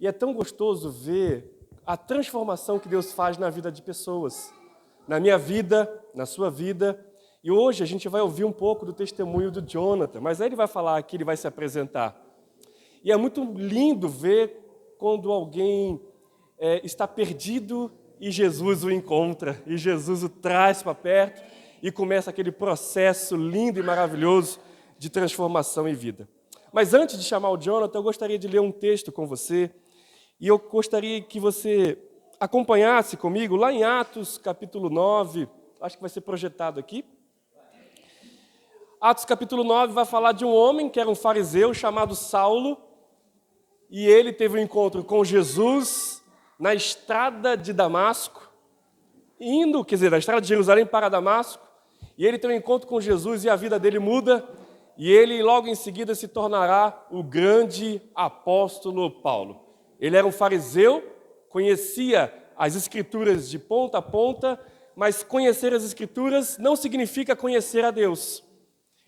E é tão gostoso ver a transformação que Deus faz na vida de pessoas, na minha vida, na sua vida. E hoje a gente vai ouvir um pouco do testemunho do Jonathan, mas aí ele vai falar aqui, ele vai se apresentar. E é muito lindo ver quando alguém está perdido e Jesus o encontra, e Jesus o traz para perto e começa aquele processo lindo e maravilhoso de transformação em vida. Mas antes de chamar o Jonathan, eu gostaria de ler um texto com você, e eu gostaria que você acompanhasse comigo lá em Atos, capítulo 9, acho que vai ser projetado aqui. Atos, capítulo 9, vai falar de um homem que era um fariseu chamado Saulo, e ele teve um encontro com Jesus na estrada de Damasco, da estrada de Jerusalém para Damasco, e ele tem um encontro com Jesus e a vida dele muda, e ele logo em seguida se tornará o grande apóstolo Paulo. Ele era um fariseu, conhecia as Escrituras de ponta a ponta, mas conhecer as Escrituras não significa conhecer a Deus.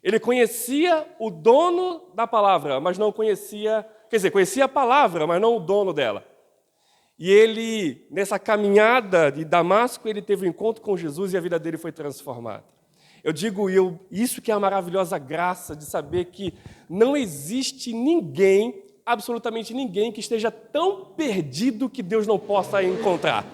Ele conhecia o dono da palavra, mas não conhecia, conhecia a palavra, mas não o dono dela. E ele, nessa caminhada de Damasco, ele teve um encontro com Jesus e a vida dele foi transformada. Eu digo isso que é a maravilhosa graça de saber que não existe ninguém, absolutamente ninguém, que esteja tão perdido que Deus não possa encontrar.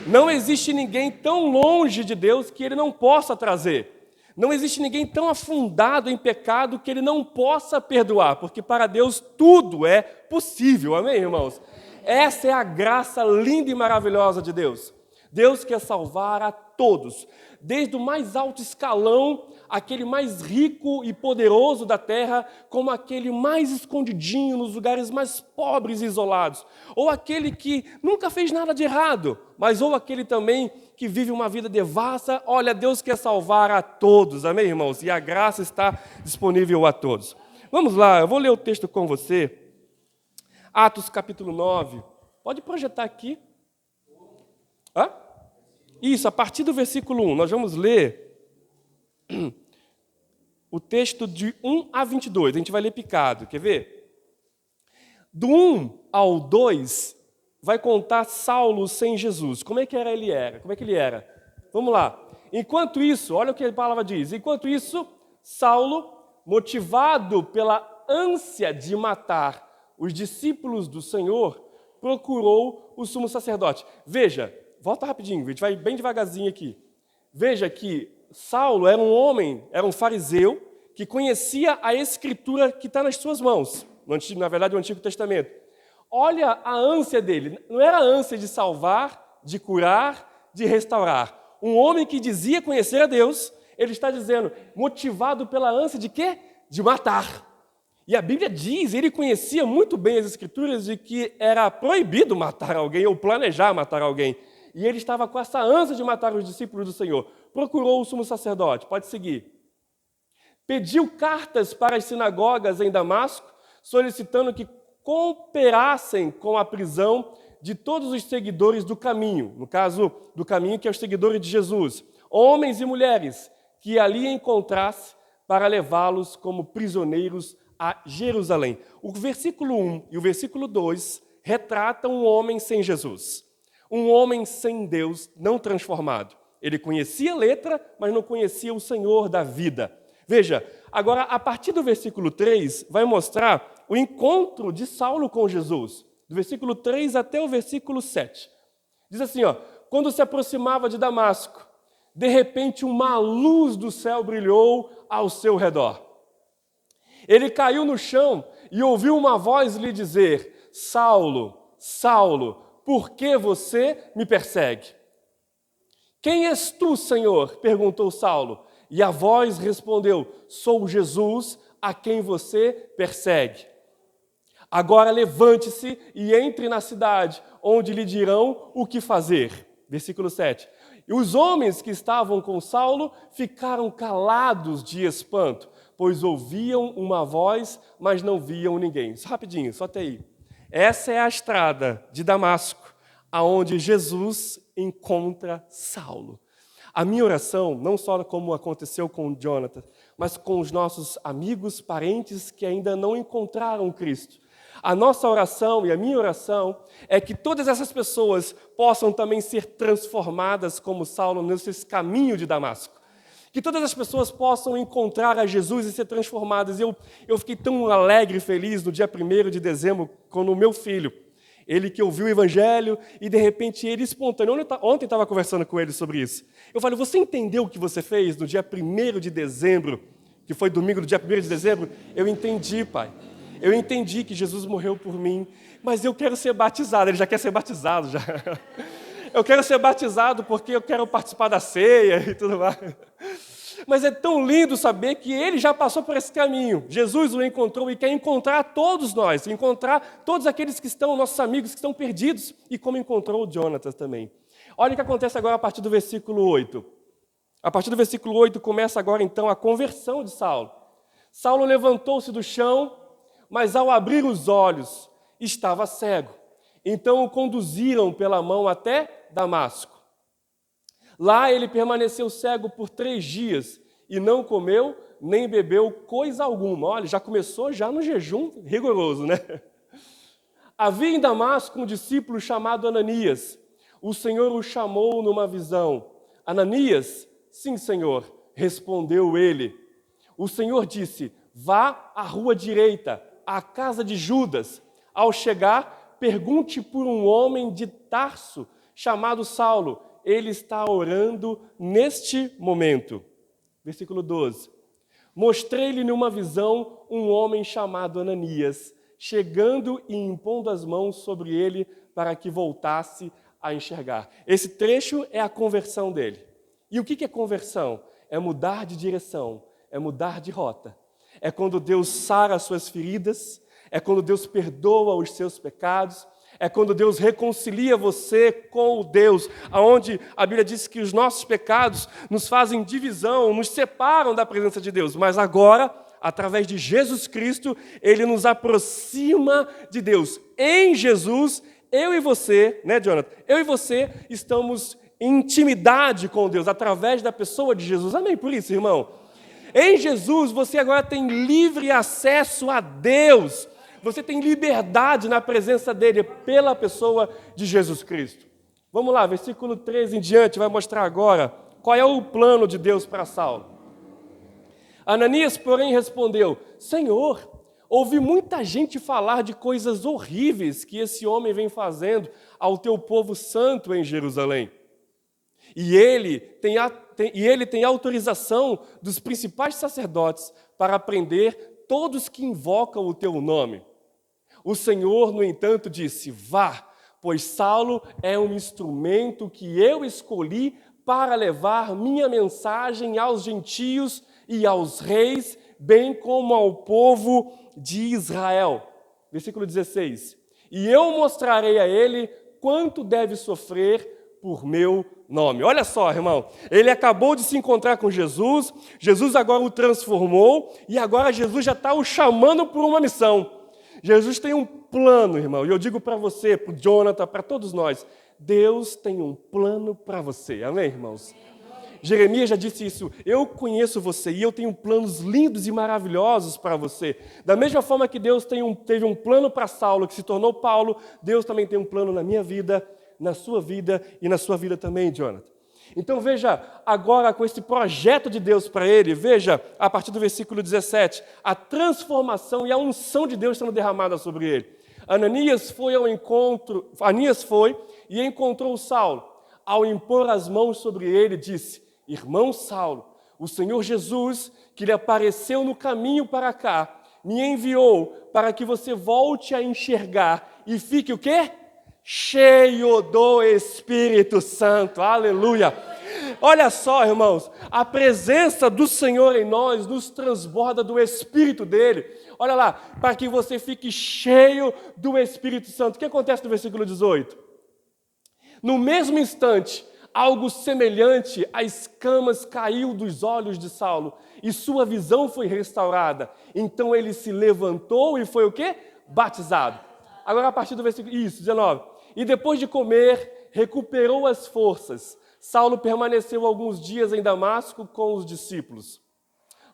Não existe ninguém tão longe de Deus que Ele não possa trazer. Não existe ninguém tão afundado em pecado que Ele não possa perdoar, porque para Deus tudo é possível, amém, irmãos? Essa é a graça linda e maravilhosa de Deus. Deus quer salvar a todos, desde o mais alto escalão, aquele mais rico e poderoso da terra, como aquele mais escondidinho nos lugares mais pobres e isolados, ou aquele que nunca fez nada de errado, mas ou aquele também que vive uma vida devassa. Olha, Deus quer salvar a todos, amém, irmãos? E a graça está disponível a todos. Vamos lá, eu vou ler o texto com você. Atos capítulo 9. Pode projetar aqui. Isso, a partir do versículo 1, nós vamos ler o texto de 1 a 22. A gente vai ler picado, quer ver? Do 1 ao 2, vai contar Saulo sem Jesus. Como é que ele era? Vamos lá. Enquanto isso, olha o que a palavra diz. Enquanto isso, Saulo, motivado pela ânsia de matar os discípulos do Senhor, procurou o sumo sacerdote. Veja, volta rapidinho, a gente vai bem devagarzinho aqui. Veja que Saulo era um homem, era um fariseu, que conhecia a Escritura que está nas suas mãos, na verdade, o Antigo Testamento. Olha a ânsia dele, não era a ânsia de salvar, de curar, de restaurar. Um homem que dizia conhecer a Deus, ele está dizendo, motivado pela ânsia de quê? De matar. E a Bíblia diz, ele conhecia muito bem as Escrituras de que era proibido matar alguém ou planejar matar alguém. E ele estava com essa ânsia de matar os discípulos do Senhor. Procurou o sumo sacerdote, pode seguir. Pediu cartas para as sinagogas em Damasco, solicitando que cooperassem com a prisão de todos os seguidores do caminho, no caso do caminho que é os seguidores de Jesus, homens e mulheres, que ali encontrasse para levá-los como prisioneiros a Jerusalém. O versículo 1 e o versículo 2 retratam um homem sem Jesus. Um homem sem Deus, não transformado. Ele conhecia a letra, mas não conhecia o Senhor da vida. Veja, agora, a partir do versículo 3, vai mostrar o encontro de Saulo com Jesus. Do versículo 3 até o versículo 7. Diz assim, quando se aproximava de Damasco, de repente uma luz do céu brilhou ao seu redor. Ele caiu no chão e ouviu uma voz lhe dizer, Saulo, Saulo, por que você me persegue? Quem és tu, Senhor? Perguntou Saulo. E a voz respondeu, sou Jesus, a quem você persegue. Agora levante-se e entre na cidade, onde lhe dirão o que fazer. Versículo 7. E os homens que estavam com Saulo ficaram calados de espanto, pois ouviam uma voz, mas não viam ninguém. Rapidinho, só até aí. Essa é a estrada de Damasco, aonde Jesus encontra Saulo. A minha oração, não só como aconteceu com Jonathan, mas com os nossos amigos, parentes que ainda não encontraram Cristo. A nossa oração e a minha oração é que todas essas pessoas possam também ser transformadas como Saulo nesse caminho de Damasco. Que todas as pessoas possam encontrar a Jesus e ser transformadas. Eu fiquei tão alegre e feliz no dia 1º de dezembro, quando o meu filho, ele que ouviu o Evangelho e de repente ele espontâneo, ontem estava conversando com ele sobre isso. Eu falei, você entendeu o que você fez no dia 1º de dezembro, que foi domingo do dia 1º de dezembro? Eu entendi, pai. Eu entendi que Jesus morreu por mim, mas eu quero ser batizado. Ele já quer ser batizado, já. Eu quero ser batizado porque eu quero participar da ceia e tudo mais. Mas é tão lindo saber que ele já passou por esse caminho. Jesus o encontrou e quer encontrar todos nós, encontrar todos aqueles que estão, nossos amigos que estão perdidos, e como encontrou o Jonatas também. Olha o que acontece agora a partir do versículo 8. A partir do versículo 8 começa agora então a conversão de Saulo. Saulo levantou-se do chão, mas ao abrir os olhos estava cego. Então o conduziram pela mão até Damasco. Lá ele permaneceu cego por 3 dias e não comeu nem bebeu coisa alguma. Olha, já começou já no jejum rigoroso, né? Havia em Damasco um discípulo chamado Ananias. O Senhor o chamou numa visão. Ananias, sim, Senhor, respondeu ele. O Senhor disse, vá à rua direita, à casa de Judas. Ao chegar, pergunte por um homem de Tarso chamado Saulo. Ele está orando neste momento. Versículo 12. Mostrei-lhe numa visão um homem chamado Ananias, chegando e impondo as mãos sobre ele para que voltasse a enxergar. Esse trecho é a conversão dele. E o que é conversão? É mudar de direção, é mudar de rota. É quando Deus sara as suas feridas, é quando Deus perdoa os seus pecados, é quando Deus reconcilia você com o Deus, aonde a Bíblia diz que os nossos pecados nos fazem divisão, nos separam da presença de Deus. Mas agora, através de Jesus Cristo, Ele nos aproxima de Deus. Em Jesus, eu e você, né, Jonathan? Eu e você estamos em intimidade com Deus, através da pessoa de Jesus. Amém por isso, irmão? Em Jesus, você agora tem livre acesso a Deus. Você tem liberdade na presença dele pela pessoa de Jesus Cristo. Vamos lá, versículo 13 em diante vai mostrar agora qual é o plano de Deus para Saulo. Ananias, porém, respondeu, Senhor, ouvi muita gente falar de coisas horríveis que esse homem vem fazendo ao teu povo santo em Jerusalém. E ele tem autorização dos principais sacerdotes para prender todos que invocam o teu nome. O Senhor, no entanto, disse, vá, pois Saulo é um instrumento que eu escolhi para levar minha mensagem aos gentios e aos reis, bem como ao povo de Israel. Versículo 16. E eu mostrarei a ele quanto deve sofrer por meu nome. Olha só, irmão, ele acabou de se encontrar com Jesus, Jesus agora o transformou e agora Jesus já está o chamando por uma missão. Jesus tem um plano, irmão, e eu digo para você, para o Jonathan, para todos nós, Deus tem um plano para você, amém, irmãos? Jeremias já disse isso, eu conheço você e eu tenho planos lindos e maravilhosos para você. Da mesma forma que Deus teve um plano para Saulo, que se tornou Paulo, Deus também tem um plano na minha vida, na sua vida e na sua vida também, Jonathan. Então veja, agora com esse projeto de Deus para ele, veja, a partir do versículo 17, a transformação e a unção de Deus sendo derramada sobre ele. Ananias foi e encontrou Saulo. Ao impor as mãos sobre ele, disse, irmão Saulo, o Senhor Jesus, que lhe apareceu no caminho para cá, me enviou para que você volte a enxergar e fique o quê? Cheio do Espírito Santo, aleluia. Olha só, irmãos, a presença do Senhor em nós nos transborda do Espírito dele. Olha lá, para que você fique cheio do Espírito Santo. O que acontece no versículo 18? No mesmo instante, algo semelhante a escamas caiu dos olhos de Saulo e sua visão foi restaurada. Então ele se levantou e foi o quê? Batizado. Agora a partir do versículo 19. E depois de comer, recuperou as forças. Saulo permaneceu alguns dias em Damasco com os discípulos.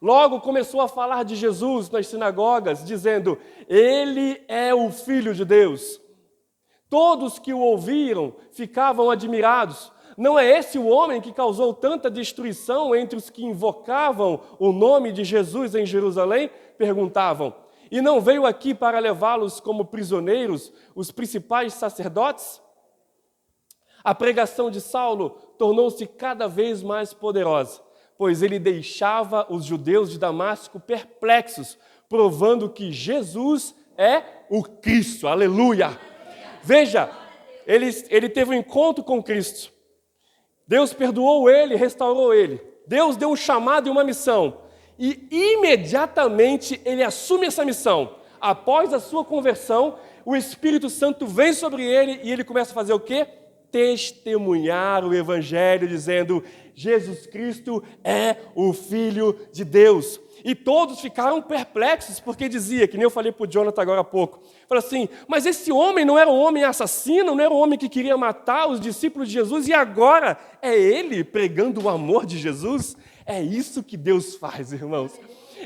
Logo começou a falar de Jesus nas sinagogas, dizendo: Ele é o Filho de Deus. Todos que o ouviram ficavam admirados. Não é esse o homem que causou tanta destruição entre os que invocavam o nome de Jesus em Jerusalém? Perguntavam. E não veio aqui para levá-los como prisioneiros os principais sacerdotes? A pregação de Saulo tornou-se cada vez mais poderosa, pois ele deixava os judeus de Damasco perplexos, provando que Jesus é o Cristo. Aleluia! Veja, ele teve um encontro com Cristo. Deus perdoou ele, restaurou ele. Deus deu um chamado e uma missão. E imediatamente ele assume essa missão. Após a sua conversão, o Espírito Santo vem sobre ele e ele começa a fazer o quê? Testemunhar o Evangelho, dizendo: Jesus Cristo é o Filho de Deus. E todos ficaram perplexos, porque dizia, que nem eu falei para o Jonathan agora há pouco, falou assim: mas esse homem não era um homem assassino, não era um homem que queria matar os discípulos de Jesus, e agora é ele pregando o amor de Jesus? É isso que Deus faz, irmãos.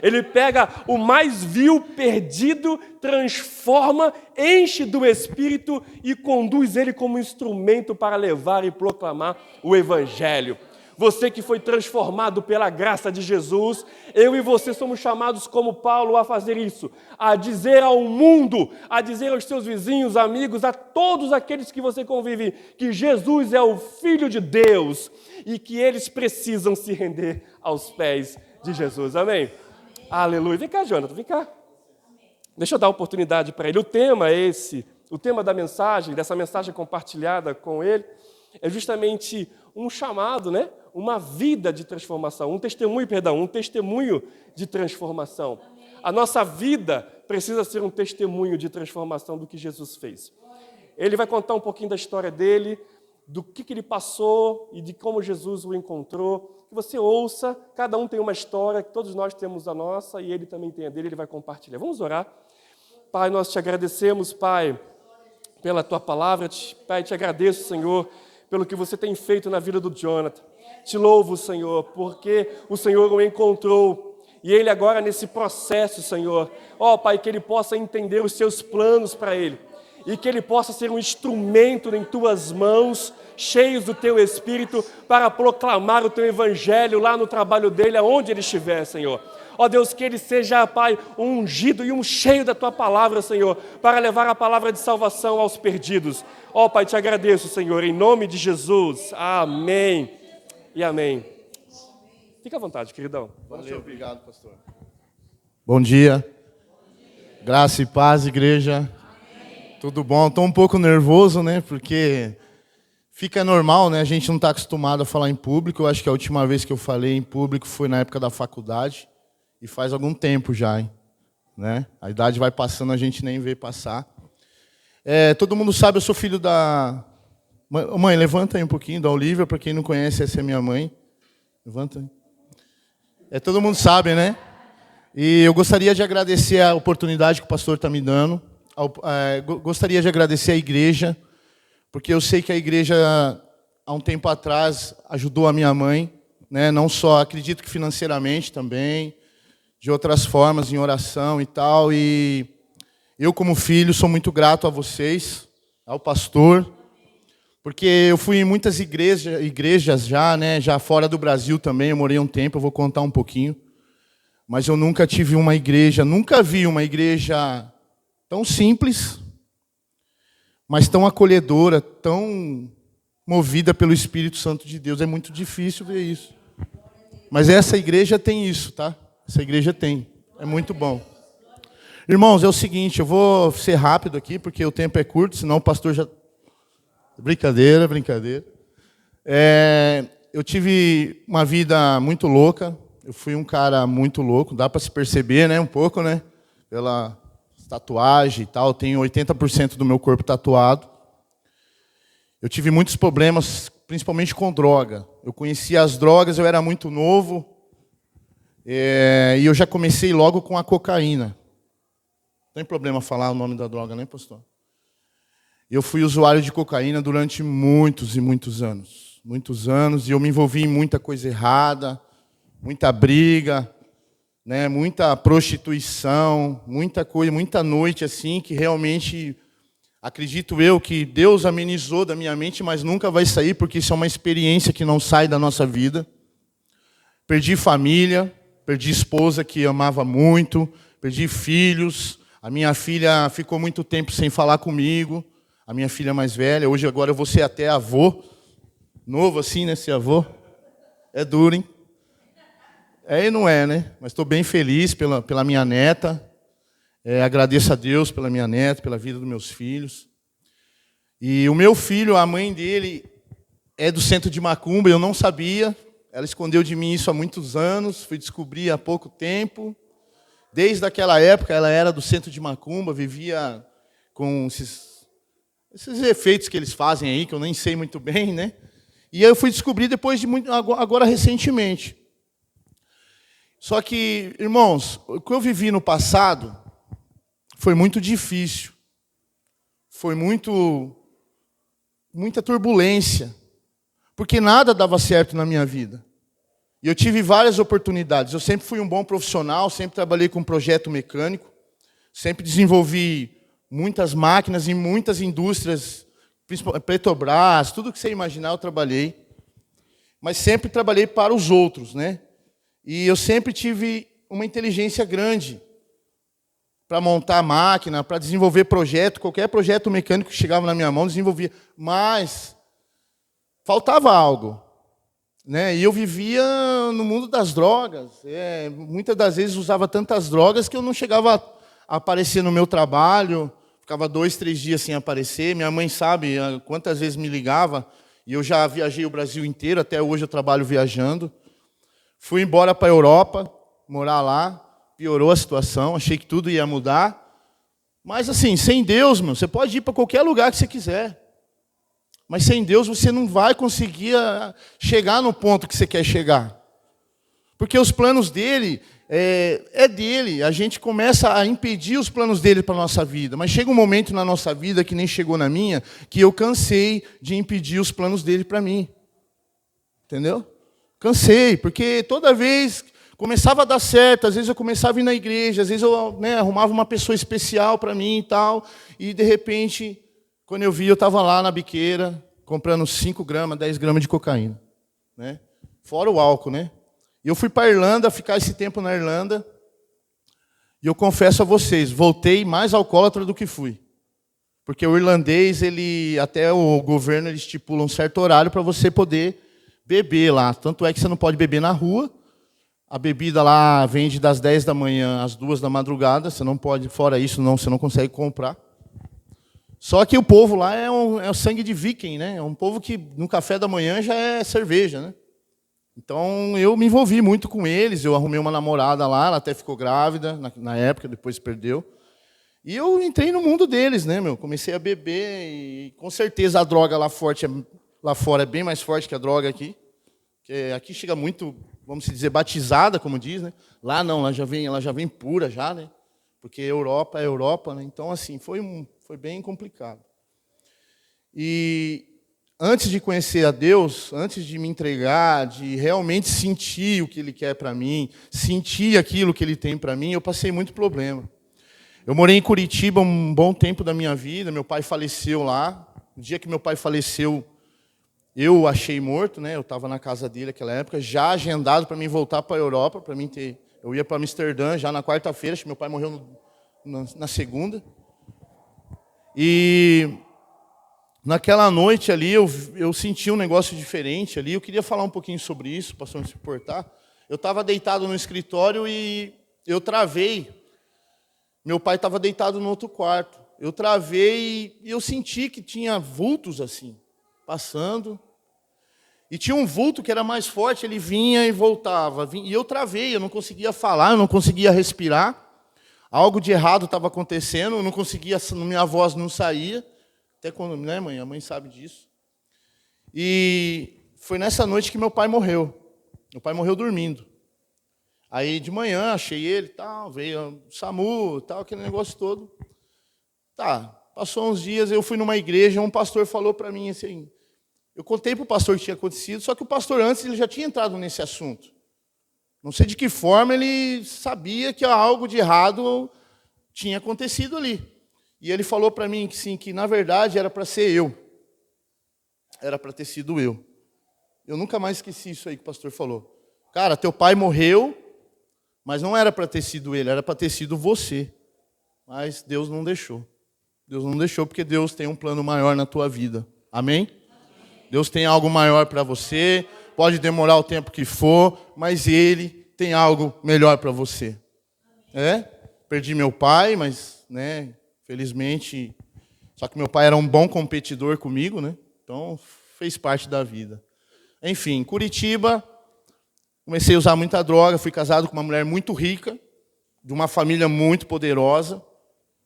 Ele pega o mais vil, perdido, transforma, enche do Espírito e conduz ele como instrumento para levar e proclamar o Evangelho. Você que foi transformado pela graça de Jesus, eu e você somos chamados como Paulo a fazer isso, a dizer ao mundo, a dizer aos seus vizinhos, amigos, a todos aqueles que você convive, que Jesus é o Filho de Deus e que eles precisam se render aos pés de Jesus. Amém? Aleluia. Vem cá, Jonathan, vem cá. Deixa eu dar oportunidade para ele. O tema é esse, o tema da mensagem, dessa mensagem compartilhada com ele, é justamente um chamado, né? Uma vida de transformação, um testemunho de transformação. A nossa vida precisa ser um testemunho de transformação do que Jesus fez. Ele vai contar um pouquinho da história dele, do que ele passou e de como Jesus o encontrou. Que você ouça, cada um tem uma história, todos nós temos a nossa e ele também tem a dele, ele vai compartilhar. Vamos orar? Pai, nós te agradecemos, Pai, pela tua palavra. Pai, te agradeço, Senhor, pelo que você tem feito na vida do Jonathan. Te louvo, Senhor, porque o Senhor o encontrou. E ele agora nesse processo, Senhor, Pai, que ele possa entender os seus planos para ele. E que ele possa ser um instrumento em tuas mãos, cheios do teu Espírito, para proclamar o teu Evangelho lá no trabalho dele, aonde ele estiver, Senhor. Deus, que ele seja, Pai, um ungido e um cheio da tua palavra, Senhor, para levar a palavra de salvação aos perdidos. Pai, te agradeço, Senhor, em nome de Jesus. Amém e amém. Fica à vontade, queridão. Valeu. Obrigado, pastor. Bom dia. Graça e paz, igreja. Amém. Tudo bom? Estou um pouco nervoso, né? Porque fica normal, né? A gente não está acostumado a falar em público. Eu acho que a última vez que eu falei em público foi na época da faculdade. E faz algum tempo já, hein? Né? A idade vai passando, a gente nem vê passar. Todo mundo sabe, eu sou filho da... Mãe, levanta aí um pouquinho, da Olivia. Para quem não conhece, essa é minha mãe. Levanta aí. Todo mundo sabe, né? E eu gostaria de agradecer a oportunidade que o pastor está me dando. Gostaria de agradecer a igreja, porque eu sei que a igreja, há um tempo atrás, ajudou a minha mãe, né? Não só, acredito que financeiramente também, de outras formas, em oração e tal. E eu, como filho, sou muito grato a vocês, ao pastor, porque eu fui em muitas igrejas já, né? Já fora do Brasil também, eu morei um tempo, eu vou contar um pouquinho. Mas eu nunca tive uma igreja, nunca vi uma igreja tão simples, mas tão acolhedora, tão movida pelo Espírito Santo de Deus. É muito difícil ver isso. Mas essa igreja tem isso, tá? Essa igreja tem. É muito bom. Irmãos, é o seguinte, eu vou ser rápido aqui, porque o tempo é curto, senão o pastor já... Brincadeira. Eu tive uma vida muito louca. Eu fui um cara muito louco, dá para se perceber, né? Um pouco, né? Pela tatuagem e tal. Eu tenho 80% do meu corpo tatuado. Eu tive muitos problemas, principalmente com droga. Eu conhecia as drogas, eu era muito novo. E eu já comecei logo com a cocaína. Não tem problema falar o nome da droga, né, pastor? Eu fui usuário de cocaína durante muitos e muitos anos. Muitos anos, e eu me envolvi em muita coisa errada, muita briga. né? Muita prostituição, muita coisa, muita noite assim, que realmente acredito eu que Deus amenizou da minha mente, mas nunca vai sair, porque isso é uma experiência que não sai da nossa vida. Perdi família, perdi esposa que amava muito, perdi filhos. A minha filha ficou muito tempo sem falar comigo, a minha filha mais velha. Hoje, agora, eu vou ser até avô. Novo assim, né, ser avô. É duro, hein? É e não é, né? Mas estou bem feliz pela minha neta. Agradeço a Deus pela minha neta, pela vida dos meus filhos. E o meu filho, a mãe dele, é do centro de Macumba, eu não sabia. Ela escondeu de mim isso há muitos anos, fui descobrir há pouco tempo. Desde aquela época, ela era do centro de Macumba, vivia com esses efeitos que eles fazem aí, que eu nem sei muito bem, né? E eu fui descobrir depois de muito, agora recentemente. Só que, irmãos, o que eu vivi no passado foi muito difícil. Foi muita turbulência. Porque nada dava certo na minha vida. E eu tive várias oportunidades. Eu sempre fui um bom profissional, sempre trabalhei com projeto mecânico, sempre desenvolvi muitas máquinas em muitas indústrias, principalmente Petrobras, tudo que você imaginar eu trabalhei. Mas sempre trabalhei para os outros, né? E eu sempre tive uma inteligência grande para montar máquina, para desenvolver projeto, qualquer projeto mecânico que chegava na minha mão, desenvolvia. Mas faltava algo, né? E eu vivia no mundo das drogas. Muitas das vezes usava tantas drogas que eu não chegava a aparecer no meu trabalho, ficava 2, 3 dias sem aparecer. Minha mãe sabe quantas vezes me ligava, e eu já viajei o Brasil inteiro, até hoje eu trabalho viajando. Fui embora para a Europa, morar lá, piorou a situação, achei que tudo ia mudar. Mas assim, sem Deus, meu, você pode ir para qualquer lugar que você quiser. Mas sem Deus você não vai conseguir chegar no ponto que você quer chegar. Porque os planos dele é dele. A gente começa a impedir os planos dele para a nossa vida. Mas chega um momento na nossa vida, que nem chegou na minha, que eu cansei de impedir os planos dele para mim. Entendeu? Cansei, porque toda vez começava a dar certo, às vezes eu começava a ir na igreja, às vezes eu arrumava uma pessoa especial para mim e tal, e de repente, quando eu vi, eu estava lá na biqueira, comprando 5 gramas, 10 gramas de cocaína. Né? Fora o álcool, né? E eu fui para a Irlanda, ficar esse tempo na Irlanda, e eu confesso a vocês, voltei mais alcoólatra do que fui. Porque o irlandês, até o governo, ele estipula um certo horário para você poder beber lá. Tanto é que você não pode beber na rua. A bebida lá vende das 10 da manhã às 2 da madrugada. Você não pode, fora isso, você não consegue comprar. Só que o povo lá é o sangue de viking, né? É um povo que no café da manhã já é cerveja, né? Então eu me envolvi muito com eles. Eu arrumei uma namorada lá, ela até ficou grávida na época, depois perdeu. E eu entrei no mundo deles, né, meu? Comecei a beber e com certeza a droga lá fora é bem mais forte que a droga aqui. Porque aqui chega muito, vamos dizer, batizada, como diz, né? Lá não, ela já vem pura já, né? Porque Europa é Europa, né? Então assim, foi bem complicado. E antes de conhecer a Deus, antes de me entregar, de realmente sentir o que Ele quer para mim, sentir aquilo que Ele tem para mim, eu passei muito problema. Eu morei em Curitiba um bom tempo da minha vida, meu pai faleceu lá. No dia que meu pai faleceu, eu o achei morto, né? Eu estava na casa dele naquela época, já agendado para mim voltar para a Europa, eu ia para Amsterdã já na quarta-feira, acho que meu pai morreu na segunda. E naquela noite ali, eu senti um negócio diferente ali. Eu queria falar um pouquinho sobre isso, para não se importar. Eu estava deitado no escritório e eu travei. Meu pai estava deitado no outro quarto. Eu travei e eu senti que tinha vultos assim, passando. E tinha um vulto que era mais forte, ele vinha e voltava. E eu travei, eu não conseguia falar, eu não conseguia respirar. Algo de errado estava acontecendo, eu não conseguia, minha voz não saía. Até quando, né, mãe? A mãe sabe disso. E foi nessa noite que meu pai morreu. Meu pai morreu dormindo. Aí de manhã achei ele, tal, veio o SAMU, tal, aquele negócio todo. Tá, passou uns dias, eu fui numa igreja, um pastor falou para mim assim, eu contei para o pastor o que tinha acontecido, só que o pastor antes ele já tinha entrado nesse assunto. Não sei de que forma ele sabia que algo de errado tinha acontecido ali. E ele falou para mim que sim, que na verdade era para ser eu. Era para ter sido eu. Eu nunca mais esqueci isso aí que o pastor falou. Cara, teu pai morreu, mas não era para ter sido ele, era para ter sido você. Mas Deus não deixou. Deus não deixou porque Deus tem um plano maior na tua vida. Amém? Deus tem algo maior para você. Pode demorar o tempo que for, mas Ele tem algo melhor para você. Perdi meu pai, mas, né, felizmente, só que meu pai era um bom competidor comigo, né? Então, fez parte da vida. Enfim, em Curitiba, comecei a usar muita droga, fui casado com uma mulher muito rica, de uma família muito poderosa,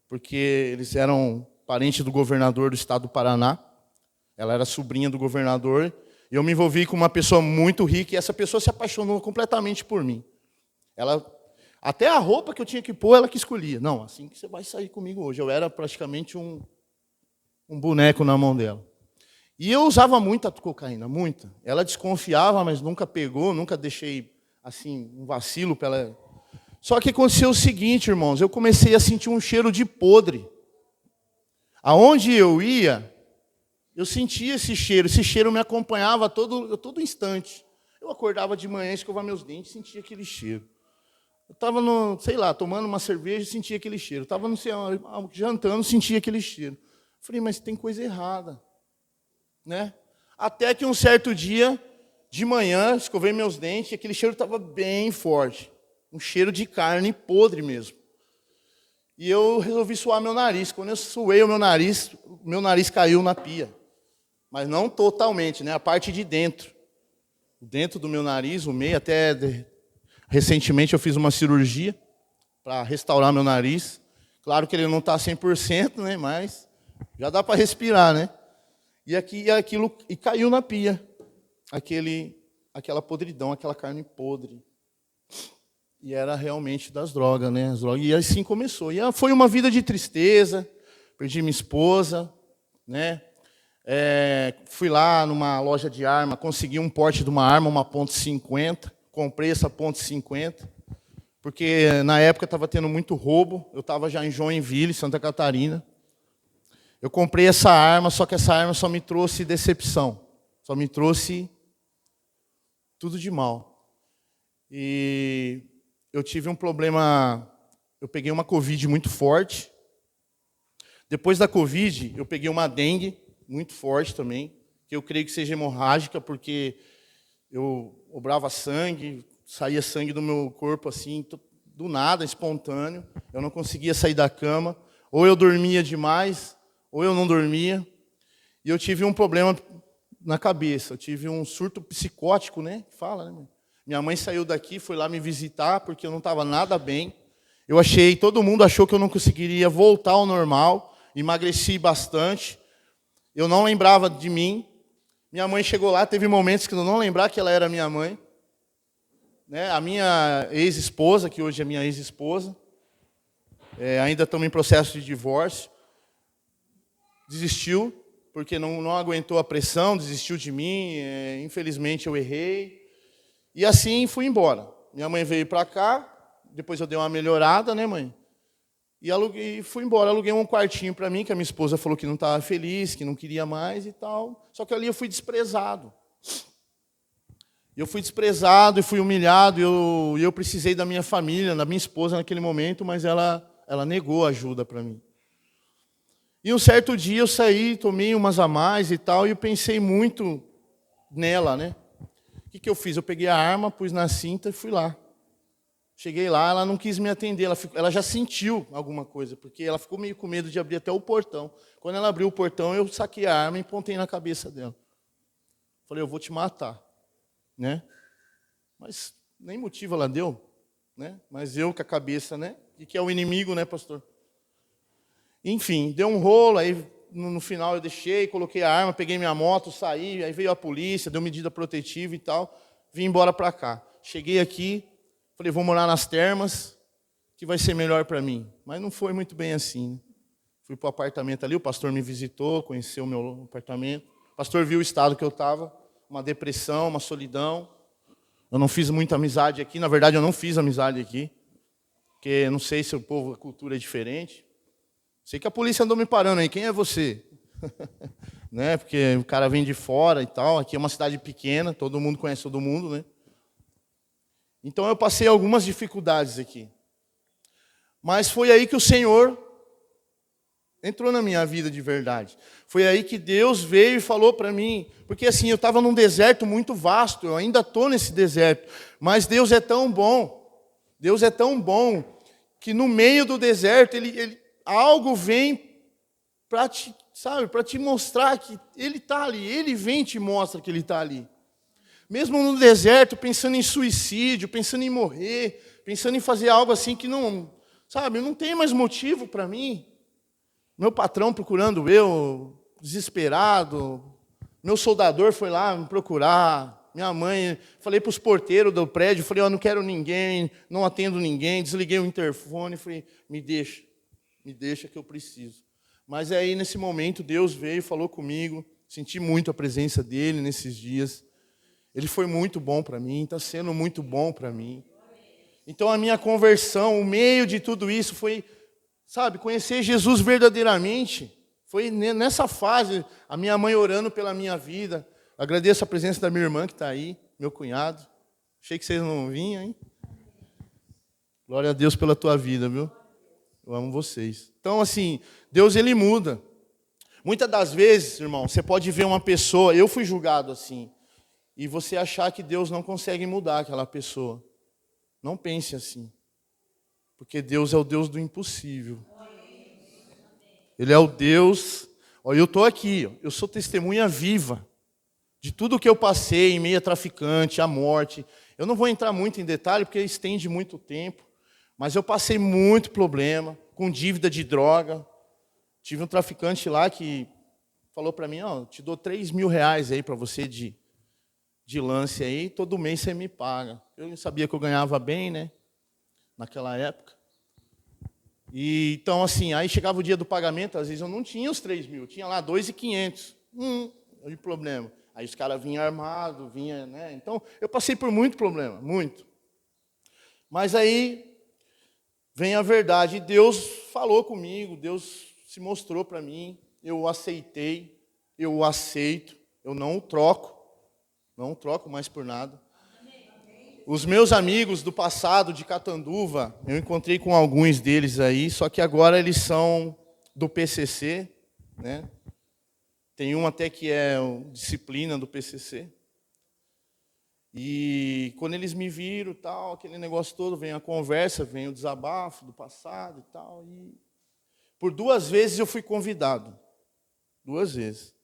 porque eles eram parentes do governador do estado do Paraná. Ela era sobrinha do governador. E eu me envolvi com uma pessoa muito rica e essa pessoa se apaixonou completamente por mim. Até a roupa que eu tinha que pôr, ela que escolhia. Não, assim que você vai sair comigo hoje. Eu era praticamente um boneco na mão dela. E eu usava muita cocaína, muita. Ela desconfiava, mas nunca pegou, nunca deixei assim um vacilo para ela. Só que aconteceu o seguinte, irmãos, eu comecei a sentir um cheiro de podre. Aonde eu ia, eu sentia esse cheiro me acompanhava a todo instante. Eu acordava de manhã, escovava meus dentes, sentia aquele cheiro. Eu estava, tomando uma cerveja, sentia aquele cheiro. Estava, jantando, sentia aquele cheiro. Falei, mas tem coisa errada. Né? Até que um certo dia, de manhã, escovei meus dentes, e aquele cheiro estava bem forte. Um cheiro de carne podre mesmo. E eu resolvi suar meu nariz. Quando eu suei o meu nariz caiu na pia. Mas não totalmente, né? A parte de dentro. Dentro do meu nariz, o meio, recentemente eu fiz uma cirurgia para restaurar meu nariz. Claro que ele não está 100%, né? Mas já dá para respirar, né? E caiu na pia. Aquela podridão, aquela carne podre. E era realmente das drogas, né? As drogas. E assim começou. E foi uma vida de tristeza. Perdi minha esposa, né? Fui lá numa loja de arma, consegui um porte de uma arma, uma .50. Comprei essa .50, porque na época estava tendo muito roubo. Eu estava já em Joinville, Santa Catarina. Eu comprei essa arma, só que essa arma só me trouxe decepção. Só me trouxe tudo de mal. E eu tive um problema, eu peguei uma Covid muito forte. Depois da Covid, eu peguei uma dengue muito forte também, que eu creio que seja hemorrágica, porque eu obrava sangue, saía sangue do meu corpo assim, do nada, espontâneo. Eu não conseguia sair da cama, ou eu dormia demais, ou eu não dormia. E eu tive um problema na cabeça, eu tive um surto psicótico, né? Fala, né? Minha mãe saiu daqui, foi lá me visitar, porque eu não estava nada bem. Todo mundo achou que eu não conseguiria voltar ao normal, emagreci bastante. Eu não lembrava de mim. Minha mãe chegou lá, teve momentos que eu não lembrava que ela era minha mãe. Né? A minha ex-esposa, que hoje é minha ex-esposa, ainda estamos em processo de divórcio, desistiu, porque não aguentou a pressão, desistiu de mim. Infelizmente eu errei. E assim fui embora. Minha mãe veio para cá, depois eu dei uma melhorada, né, mãe? E fui embora, aluguei um quartinho para mim, que a minha esposa falou que não estava feliz, que não queria mais e tal. Só que ali eu fui desprezado. Eu fui desprezado e fui humilhado, e eu precisei da minha família, da minha esposa naquele momento, mas ela negou ajuda para mim. E um certo dia eu saí, tomei umas a mais e tal, e eu pensei muito nela, né? O que eu fiz? Eu peguei a arma, pus na cinta e fui lá. Cheguei lá, ela não quis me atender, ela já sentiu alguma coisa, porque ela ficou meio com medo de abrir até o portão. Quando ela abriu o portão, eu saquei a arma e pontei na cabeça dela. Falei, eu vou te matar. Né? Mas nem motivo ela deu. Né? Mas eu com a cabeça, né? E que é o inimigo, né, pastor? Enfim, deu um rolo, aí no final eu deixei, coloquei a arma, peguei minha moto, saí, aí veio a polícia, deu medida protetiva e tal, vim embora para cá. Cheguei aqui, falei, vou morar nas termas, que vai ser melhor para mim. Mas não foi muito bem assim. Né? Fui para o apartamento ali, o pastor me visitou, conheceu o meu apartamento. O pastor viu o estado que eu estava, uma depressão, uma solidão. Eu não fiz muita amizade aqui. Na verdade, eu não fiz amizade aqui. Porque não sei se o povo, a cultura é diferente. Sei que a polícia andou me parando aí. Quem é você? Né? Porque o cara vem de fora e tal. Aqui é uma cidade pequena, todo mundo conhece todo mundo, né? Então eu passei algumas dificuldades aqui. Mas foi aí que o Senhor entrou na minha vida de verdade. Foi aí que Deus veio e falou para mim. Porque assim, eu estava num deserto muito vasto, eu ainda estou nesse deserto. Mas Deus é tão bom. Deus é tão bom que no meio do deserto, algo vem para te, sabe, para te mostrar que Ele está ali. Ele vem e te mostra que Ele está ali. Mesmo no deserto, pensando em suicídio, pensando em morrer, pensando em fazer algo assim que não, sabe, não tem mais motivo para mim. Meu patrão procurando eu, desesperado. Meu soldador foi lá me procurar. Minha mãe, falei para os porteiros do prédio, falei, não quero ninguém, não atendo ninguém. Desliguei o interfone, falei, me deixa que eu preciso. Mas aí, nesse momento, Deus veio e falou comigo. Senti muito a presença dele nesses dias. Ele foi muito bom para mim, está sendo muito bom para mim. Então, a minha conversão, o meio de tudo isso foi, sabe, conhecer Jesus verdadeiramente. Foi nessa fase, a minha mãe orando pela minha vida. Agradeço a presença da minha irmã que está aí, meu cunhado. Achei que vocês não vinham, hein? Glória a Deus pela tua vida, viu? Eu amo vocês. Então, assim, Deus, Ele muda. Muitas das vezes, irmão, você pode ver uma pessoa, eu fui julgado assim, e você achar que Deus não consegue mudar aquela pessoa. Não pense assim. Porque Deus é o Deus do impossível. Ele é o Deus... Olha, eu estou aqui, eu sou testemunha viva de tudo que eu passei em meio a traficante, a morte. Eu não vou entrar muito em detalhe, porque estende muito tempo. Mas eu passei muito problema, com dívida de droga. Tive um traficante lá que falou para mim, te dou R$3.000 aí para você de lance aí, todo mês você me paga. Eu sabia que eu ganhava bem, né? Naquela época. E, então, assim, aí chegava o dia do pagamento, às vezes eu não tinha os 3.000, eu tinha lá 2.500. Olha o problema. Aí os caras vinham armados, né? Então, eu passei por muito problema, muito. Mas aí vem a verdade. Deus falou comigo, Deus se mostrou para mim, eu o aceitei, eu o aceito, eu não o troco. Não troco mais por nada. Os meus amigos do passado, de Catanduva, eu encontrei com alguns deles aí, só que agora eles são do PCC, né? Tem um até que é disciplina do PCC. E quando eles me viram, tal, aquele negócio todo, vem a conversa, vem o desabafo do passado e tal. E por 2 vezes eu fui convidado. 2 vezes.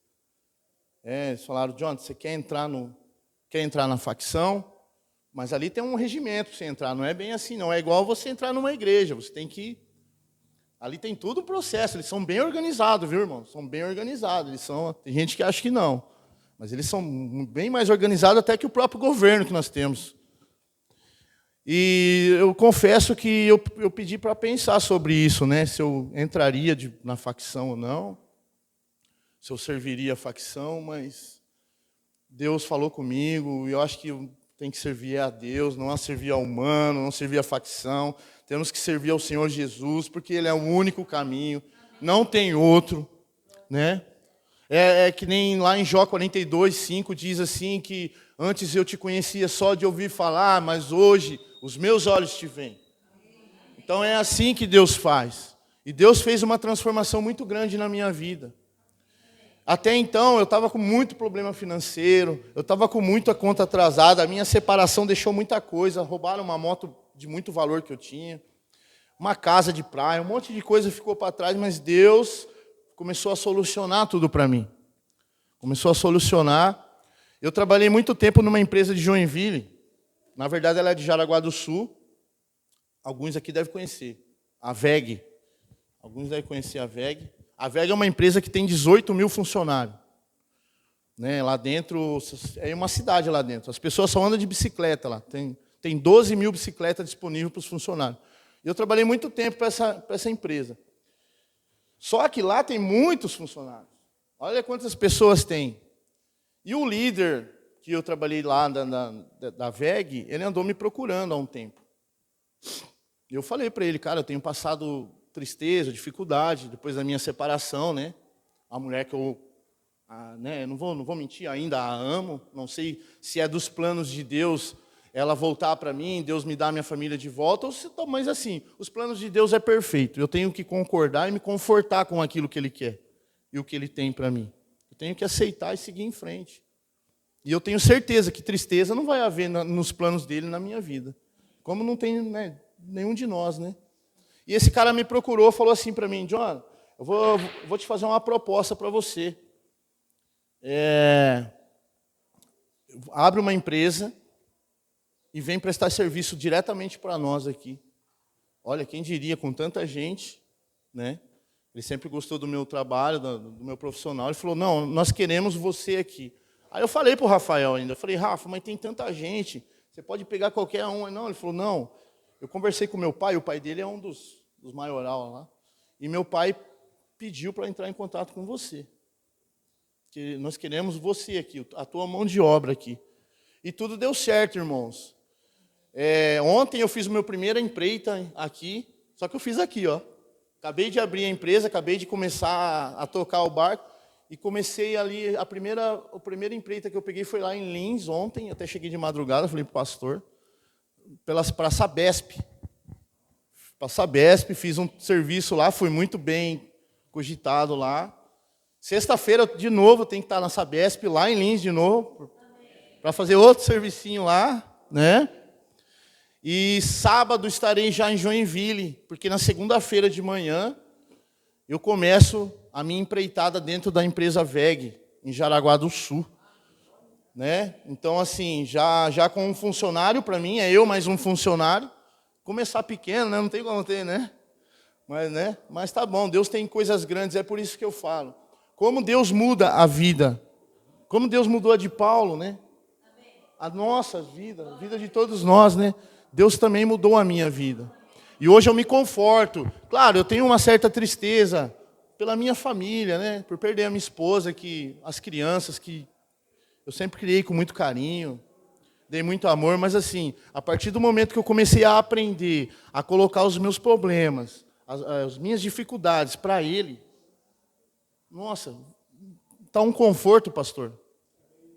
Eles falaram, John, você quer entrar na facção? Mas ali tem um regimento para você entrar. Não é bem assim, não. É igual você entrar numa igreja. Você tem que... Ali tem todo um processo. Eles são bem organizados, viu, irmão? São bem organizados. Tem gente que acha que não. Mas eles são bem mais organizados até que o próprio governo que nós temos. E eu confesso que eu pedi para pensar sobre isso, né? Se eu entraria na facção ou não. Se eu serviria a facção, mas Deus falou comigo. E eu acho que eu tenho que servir a Deus, não a servir ao humano, não servir a facção. Temos que servir ao Senhor Jesus, porque Ele é o único caminho. Não tem outro, né? É que nem lá em Jó 42:5 diz assim que antes eu te conhecia só de ouvir falar, mas hoje os meus olhos te veem. Então é assim que Deus faz. E Deus fez uma transformação muito grande na minha vida. Até então eu estava com muito problema financeiro, eu estava com muita conta atrasada, a minha separação deixou muita coisa, roubaram uma moto de muito valor que eu tinha, uma casa de praia, um monte de coisa ficou para trás, mas Deus começou a solucionar tudo para mim. Começou a solucionar. Eu trabalhei muito tempo numa empresa de Joinville. Na verdade, ela é de Jaraguá do Sul. Alguns aqui devem conhecer. A VEG. Alguns devem conhecer a VEG. A VEG é uma empresa que tem 18.000 funcionários. Né? Lá dentro, é uma cidade lá dentro. As pessoas só andam de bicicleta lá. Tem 12.000 bicicletas disponíveis para os funcionários. Eu trabalhei muito tempo para essa empresa. Só que lá tem muitos funcionários. Olha quantas pessoas tem. E o líder, que eu trabalhei lá da VEG, ele andou me procurando há um tempo. E eu falei para ele, cara, eu tenho passado tristeza, dificuldade, depois da minha separação, né? A mulher que eu, né, não vou mentir, ainda a amo, não sei se é dos planos de Deus ela voltar para mim, Deus me dar a minha família de volta, mas assim, os planos de Deus é perfeito, eu tenho que concordar e me confortar com aquilo que Ele quer e o que Ele tem para mim. Eu tenho que aceitar e seguir em frente. E eu tenho certeza que tristeza não vai haver nos planos dele na minha vida. Como não tem, né, nenhum de nós, né? E esse cara me procurou, falou assim para mim, John, eu vou te fazer uma proposta para você. Abre uma empresa e vem prestar serviço diretamente para nós aqui. Olha, quem diria, com tanta gente, né? Ele sempre gostou do meu trabalho, do meu profissional. Ele falou, não, nós queremos você aqui. Aí eu falei para o Rafael ainda, eu falei, Rafa, mas tem tanta gente, você pode pegar qualquer um. Não, ele falou, não. Eu conversei com meu pai, o pai dele é um dos maioral lá, e meu pai pediu para entrar em contato com você. Que nós queremos você aqui, a tua mão de obra aqui. E tudo deu certo, irmãos. Ontem eu fiz o meu primeira empreita aqui, só que eu fiz aqui, ó. Acabei de abrir a empresa, acabei de começar a tocar o barco, e comecei ali, a primeira empreita que eu peguei foi lá em Lins ontem, até cheguei de madrugada, falei para o pastor, para a Sabesp. Para a Sabesp, fiz um serviço lá, fui muito bem cogitado lá. Sexta-feira, de novo, tem que estar na Sabesp, lá em Lins de novo, para fazer outro servicinho lá, né? E sábado estarei já em Joinville, porque na segunda-feira de manhã eu começo a minha empreitada dentro da empresa VEG, em Jaraguá do Sul. Né? Então, assim, já com um funcionário, para mim, é eu mais um funcionário. Começar pequeno, né? Não tem como ter, né? Mas tá bom, Deus tem coisas grandes, é por isso que eu falo. Como Deus muda a vida. Como Deus mudou a de Paulo, né? A nossa vida, a vida de todos nós, né? Deus também mudou a minha vida. E hoje eu me conforto. Claro, eu tenho uma certa tristeza pela minha família, né? Por perder a minha esposa, as crianças que eu sempre criei com muito carinho, dei muito amor, mas assim, a partir do momento que eu comecei a aprender a colocar os meus problemas, as minhas dificuldades para Ele, nossa, está um conforto, pastor.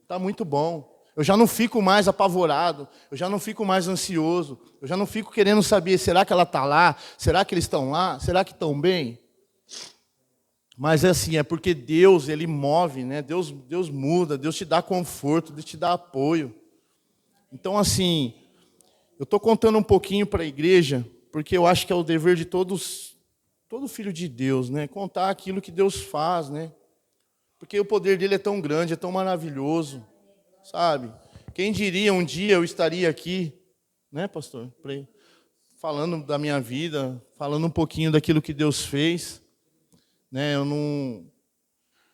Está muito bom. Eu já não fico mais apavorado, eu já não fico mais ansioso, eu já não fico querendo saber, será que ela está lá? Será que eles estão lá? Será que estão bem? Mas é assim, é porque Deus, Ele move, né? Deus muda, Deus te dá conforto, Deus te dá apoio. Então, eu estou contando um pouquinho para a igreja, porque eu acho que é o dever de todo filho de Deus, né? Contar aquilo que Deus faz, né? Porque o poder dele é tão grande, é tão maravilhoso, sabe? Quem diria um dia eu estaria aqui, né, pastor? Falando da minha vida, falando um pouquinho daquilo que Deus fez. Né,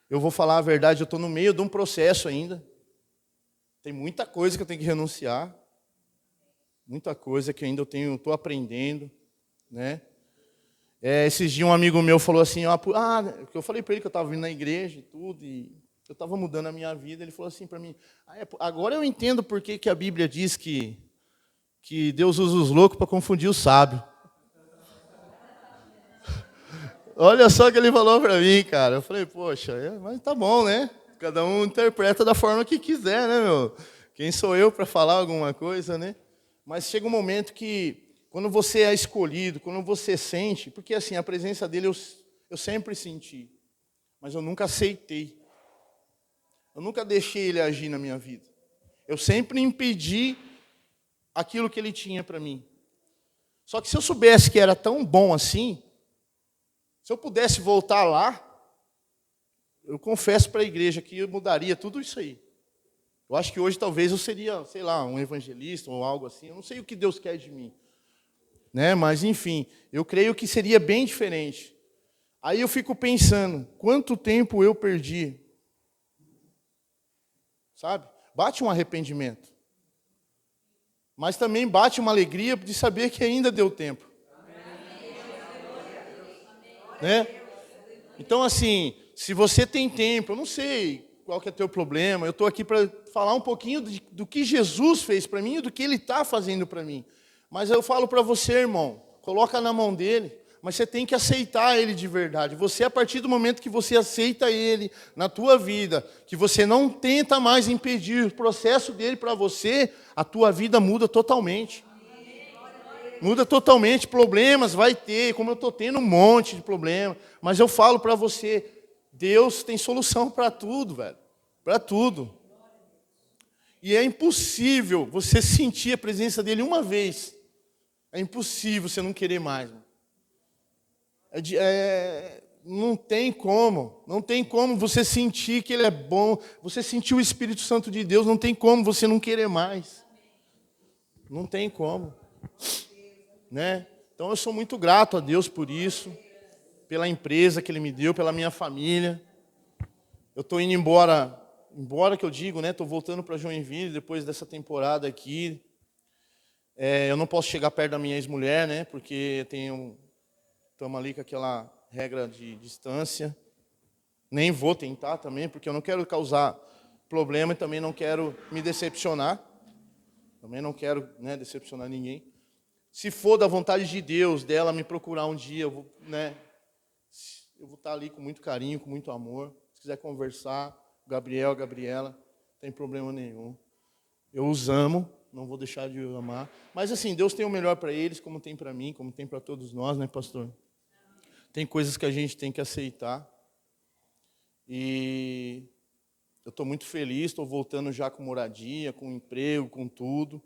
eu vou falar a verdade, eu estou no meio de um processo ainda. Tem muita coisa que eu tenho que renunciar. Muita coisa que ainda estou aprendendo. Né? Esses dias um amigo meu falou assim, que eu falei para ele que eu estava vindo na igreja e tudo, e eu estava mudando a minha vida. Ele falou assim para mim, agora eu entendo por que a Bíblia diz que Deus usa os loucos para confundir os sábios. Olha só o que ele falou para mim, cara. Eu falei, poxa, mas tá bom, né? Cada um interpreta da forma que quiser, né, meu? Quem sou eu para falar alguma coisa, né? Mas chega um momento que, quando você é escolhido, quando você sente, porque assim, a presença dele eu sempre senti, mas eu nunca aceitei. Eu nunca deixei ele agir na minha vida. Eu sempre impedi aquilo que ele tinha para mim. Só que se eu soubesse que era tão bom assim, se eu pudesse voltar lá, eu confesso para a igreja que eu mudaria tudo isso aí. Eu acho que hoje talvez eu seria, sei lá, um evangelista ou algo assim. Eu não sei o que Deus quer de mim. Né? Mas, enfim, eu creio que seria bem diferente. Aí eu fico pensando, quanto tempo eu perdi? Sabe? Bate um arrependimento. Mas também bate uma alegria de saber que ainda deu tempo. Né? Então, assim, se você tem tempo, eu não sei qual que é o teu problema. Eu estou aqui para falar um pouquinho do que Jesus fez para mim e do que Ele está fazendo para mim. Mas eu falo para você, irmão, coloca na mão dele, mas você tem que aceitar Ele de verdade. Você, a partir do momento que você aceita Ele na tua vida, que você não tenta mais impedir o processo dele para você, a tua vida muda totalmente. Muda totalmente, problemas vai ter, como eu estou tendo um monte de problemas. Mas eu falo para você, Deus tem solução para tudo, velho. Para tudo. E é impossível você sentir a presença dele uma vez. É impossível você não querer mais. Não tem como. Não tem como você sentir que ele é bom. Você sentir o Espírito Santo de Deus, não tem como você não querer mais. Não tem como. Né? Então eu sou muito grato a Deus por isso, pela empresa que Ele me deu, pela minha família. Eu estou indo embora que eu digo, né? Estou voltando para Joinville depois dessa temporada aqui. Eu não posso chegar perto da minha ex-mulher, né? Porque estamos ali com aquela regra de distância. Nem vou tentar também, porque eu não quero causar problema e também não quero me decepcionar. Também não quero, né, decepcionar ninguém. Se for da vontade de Deus, dela me procurar um dia, eu vou estar ali com muito carinho, com muito amor. Se quiser conversar, Gabriel, Gabriela, não tem problema nenhum. Eu os amo, não vou deixar de amar. Mas assim, Deus tem o melhor para eles, como tem para mim, como tem para todos nós, né, pastor? Tem coisas que a gente tem que aceitar. E eu estou muito feliz, estou voltando já com moradia, com emprego, com tudo.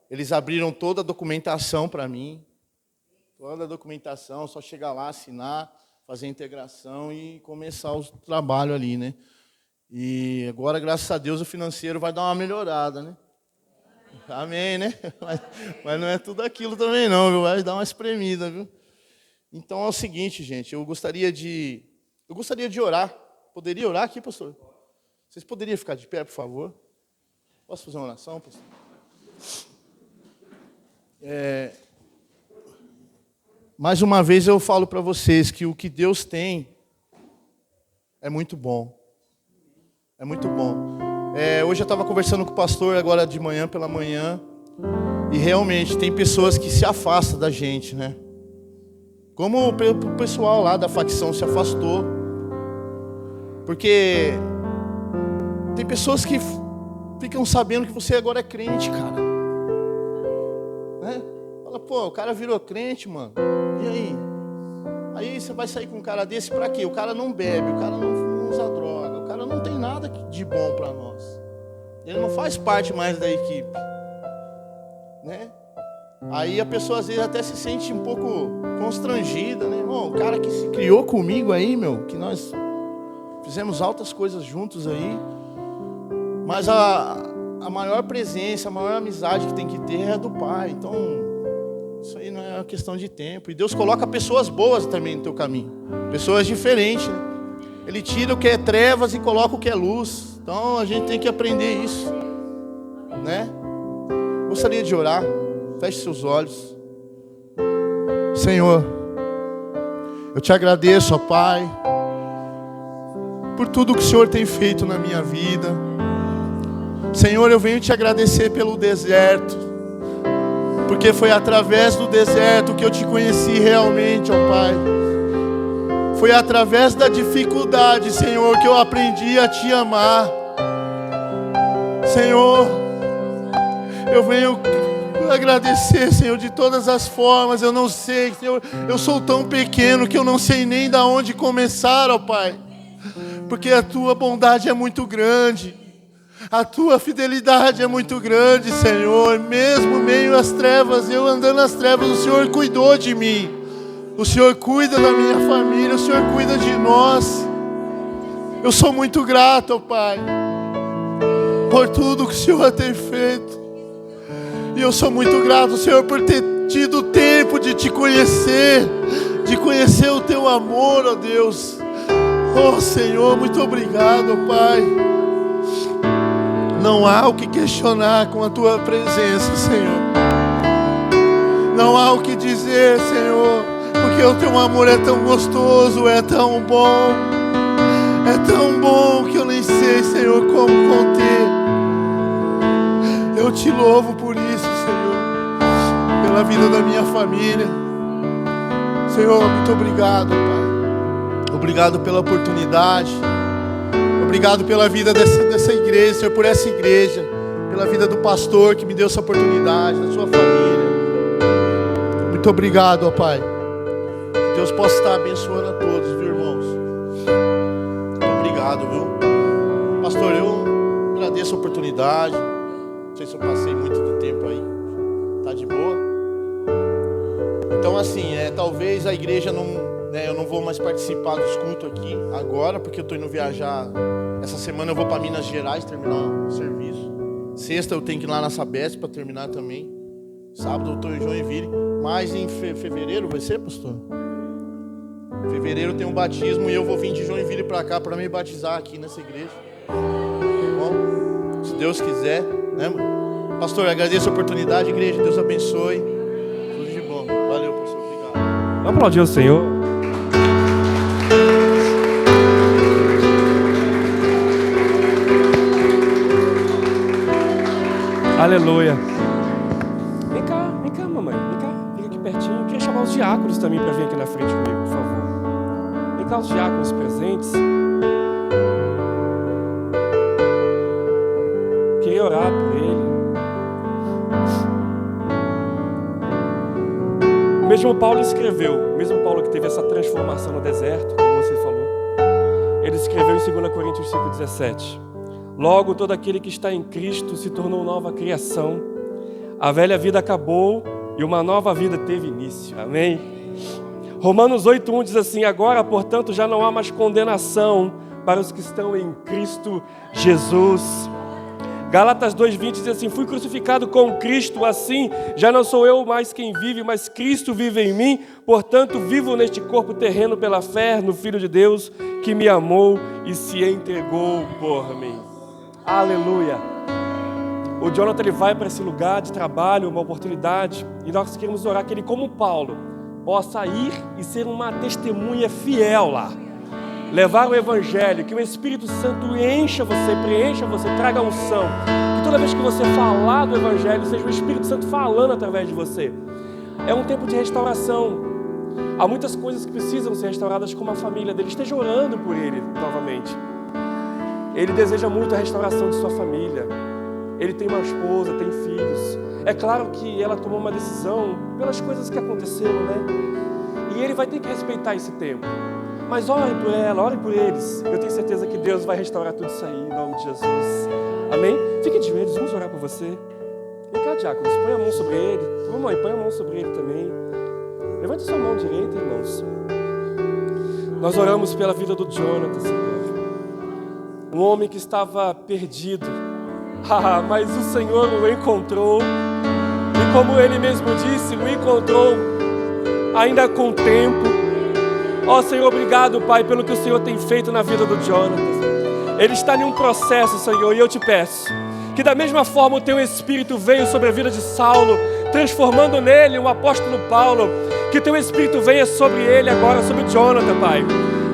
Eles abriram toda a documentação para mim. Toda a documentação, só chegar lá, assinar, fazer a integração e começar o trabalho ali, né? E agora, graças a Deus, o financeiro vai dar uma melhorada, né? Amém, né? Mas não é tudo aquilo também não, viu? Vai dar uma espremida, viu? Então é o seguinte, gente, eu gostaria de orar. Poderia orar aqui, pastor? Vocês poderiam ficar de pé, por favor? Posso fazer uma oração, pastor? Mais uma vez eu falo para vocês que o que Deus tem é muito bom. É muito bom. Hoje eu estava conversando com o pastor agora de manhã, pela manhã, e realmente tem pessoas que se afastam da gente, né? Como o pessoal lá da facção se afastou. Porque tem pessoas que ficam sabendo que você agora é crente, cara. Né? Fala, pô, o cara virou crente, mano. E aí? Aí você vai sair com um cara desse pra quê? O cara não bebe, o cara não usa droga, o cara não tem nada de bom pra nós. Ele não faz parte mais da equipe. Né? Aí a pessoa às vezes até se sente um pouco constrangida, né? O cara que se criou comigo aí, que nós fizemos altas coisas juntos aí. Mas a maior presença, a maior amizade que tem que ter é a do Pai. Então, isso aí não é uma questão de tempo. E Deus coloca pessoas boas também no teu caminho. Pessoas diferentes, né? Ele tira o que é trevas e coloca o que é luz. Então, a gente tem que aprender isso. Né? Gostaria de orar. Feche seus olhos. Senhor, eu te agradeço, ó Pai, por tudo que o Senhor tem feito na minha vida. Senhor, eu venho te agradecer pelo deserto, porque foi através do deserto que eu te conheci realmente, ó Pai. Foi através da dificuldade, Senhor, que eu aprendi a te amar. Senhor, eu venho agradecer, Senhor, de todas as formas. Eu não sei, Senhor, eu sou tão pequeno que eu não sei nem de onde começar, ó Pai, porque a tua bondade é muito grande, a tua fidelidade é muito grande, Senhor. Mesmo meio às trevas, eu andando nas trevas, o Senhor cuidou de mim, o Senhor cuida da minha família, o Senhor cuida de nós. Eu sou muito grato, ó Pai, por tudo que o Senhor tem feito. E eu sou muito grato, Senhor, por ter tido tempo de te conhecer, de conhecer o teu amor, ó Deus. Oh, Senhor, muito obrigado, ó Pai. Não há o que questionar com a tua presença, Senhor. Não há o que dizer, Senhor, porque o teu amor é tão gostoso, é tão bom. É tão bom que eu nem sei, Senhor, como conter. Eu te louvo por isso, Senhor, pela vida da minha família. Senhor, muito obrigado, Pai. Obrigado pela oportunidade. Obrigado pela vida dessa igreja, Senhor, por essa igreja. Pela vida do pastor que me deu essa oportunidade, da sua família. Muito obrigado, ó Pai. Que Deus possa estar abençoando a todos, viu, irmãos? Muito obrigado, viu? Pastor, eu agradeço a oportunidade. Não sei se eu passei muito do tempo aí. Tá de boa? Então, assim, talvez a igreja não... eu não vou mais participar dos cultos aqui agora, porque eu estou indo viajar. Essa semana eu vou para Minas Gerais terminar o serviço. Sexta eu tenho que ir lá na Sabesp para terminar também. Sábado eu estou em Joinville. Mas em fevereiro vai ser, pastor? Em fevereiro tem um batismo e eu vou vir de Joinville para cá para me batizar aqui nessa igreja. Tá bom? Se Deus quiser, né, mano? Pastor, agradeço a oportunidade, igreja. Deus abençoe. Tudo de bom. Valeu, pastor. Obrigado. Vamos aplaudir o Senhor. Aleluia. Vem cá, mamãe. Vem cá, fica aqui pertinho. Eu queria chamar os diáconos também para vir aqui na frente comigo, por favor. Vem cá, os diáconos presentes. Queria orar por ele. O mesmo Paulo escreveu, o mesmo Paulo que teve essa transformação no deserto, como você falou, ele escreveu em 2 Coríntios 5,17: logo todo aquele que está em Cristo se tornou nova criação, a velha vida acabou e uma nova vida teve início. Amém? Romanos 8,1 diz assim: agora, portanto, já não há mais condenação para os que estão em Cristo Jesus. Gálatas 2,20 diz assim: fui crucificado com Cristo, assim já não sou eu mais quem vive, mas Cristo vive em mim. Portanto, vivo neste corpo terreno pela fé no Filho de Deus, que me amou e se entregou por mim. Aleluia! O Jonathan, ele vai para esse lugar de trabalho, uma oportunidade, e nós queremos orar que ele, como Paulo, possa ir e ser uma testemunha fiel lá. Levar o Evangelho, que o Espírito Santo encha você, preencha você, traga unção. Que toda vez que você falar do Evangelho, seja o Espírito Santo falando através de você. É um tempo de restauração. Há muitas coisas que precisam ser restauradas, como a família dele. Esteja orando por ele novamente. Ele deseja muito a restauração de sua família. Ele tem uma esposa, tem filhos. É claro que ela tomou uma decisão pelas coisas que aconteceram, né? E ele vai ter que respeitar esse tempo. Mas ore por ela, ore por eles. Eu tenho certeza que Deus vai restaurar tudo isso aí, em nome de Jesus. Amém? Fique de joelhos, vamos orar por você. Vem cá, diáconos, põe a mão sobre ele. Mamãe, põe a mão sobre ele também. Levante sua mão direita, irmãos. Nós oramos pela vida do Jonathan, Senhor. Um homem que estava perdido. Mas o Senhor o encontrou. E como ele mesmo disse, o encontrou ainda com tempo. Ó Senhor, obrigado, Pai, pelo que o Senhor tem feito na vida do Jonathan. Ele está em um processo, Senhor, e eu te peço que da mesma forma o Teu Espírito veio sobre a vida de Saulo, transformando nele o apóstolo Paulo, que Teu Espírito venha sobre ele agora, sobre o Jonathan, Pai.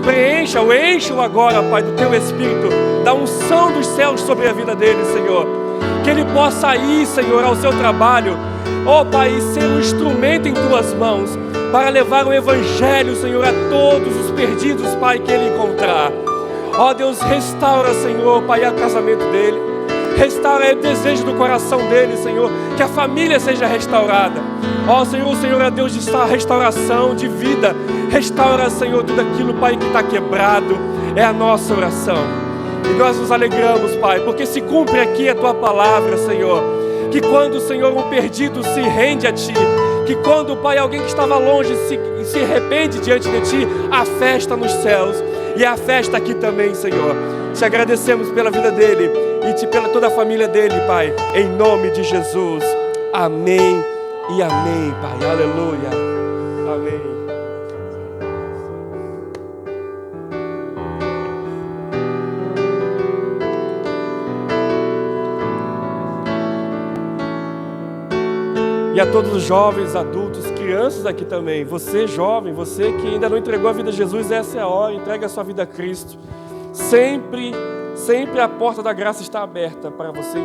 Preencha-o, enche-o agora, Pai, do Teu Espírito, da unção dos céus sobre a vida dele, Senhor. Que ele possa ir, Senhor, ao seu trabalho, ó Pai, ser um instrumento em Tuas mãos, para levar o Evangelho, Senhor, a todos os perdidos, Pai, que ele encontrar. Ó Deus, restaura, Senhor, Pai, o casamento dele. Restaura o desejo do coração dele, Senhor, que a família seja restaurada. Ó Senhor, o Senhor é Deus de restauração, de vida. Restaura, Senhor, tudo aquilo, Pai, que está quebrado. É a nossa oração. E nós nos alegramos, Pai, porque se cumpre aqui a Tua palavra, Senhor. Que quando, Senhor, um perdido se rende a Ti, que quando, Pai, alguém que estava longe se arrepende diante de Ti, há festa nos céus. E há festa aqui também, Senhor. Te agradecemos pela vida dele e pela toda a família dele, Pai. Em nome de Jesus. Amém e amém, Pai. Aleluia. Amém. E a todos os jovens, adultos, crianças aqui também. Você jovem, você que ainda não entregou a vida a Jesus, essa é a hora. Entregue a sua vida a Cristo. Sempre, sempre a porta da graça está aberta para você.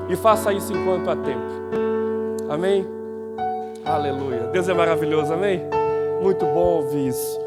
E faça isso enquanto há tempo. Amém? Aleluia. Deus é maravilhoso, amém? Muito bom ouvir isso.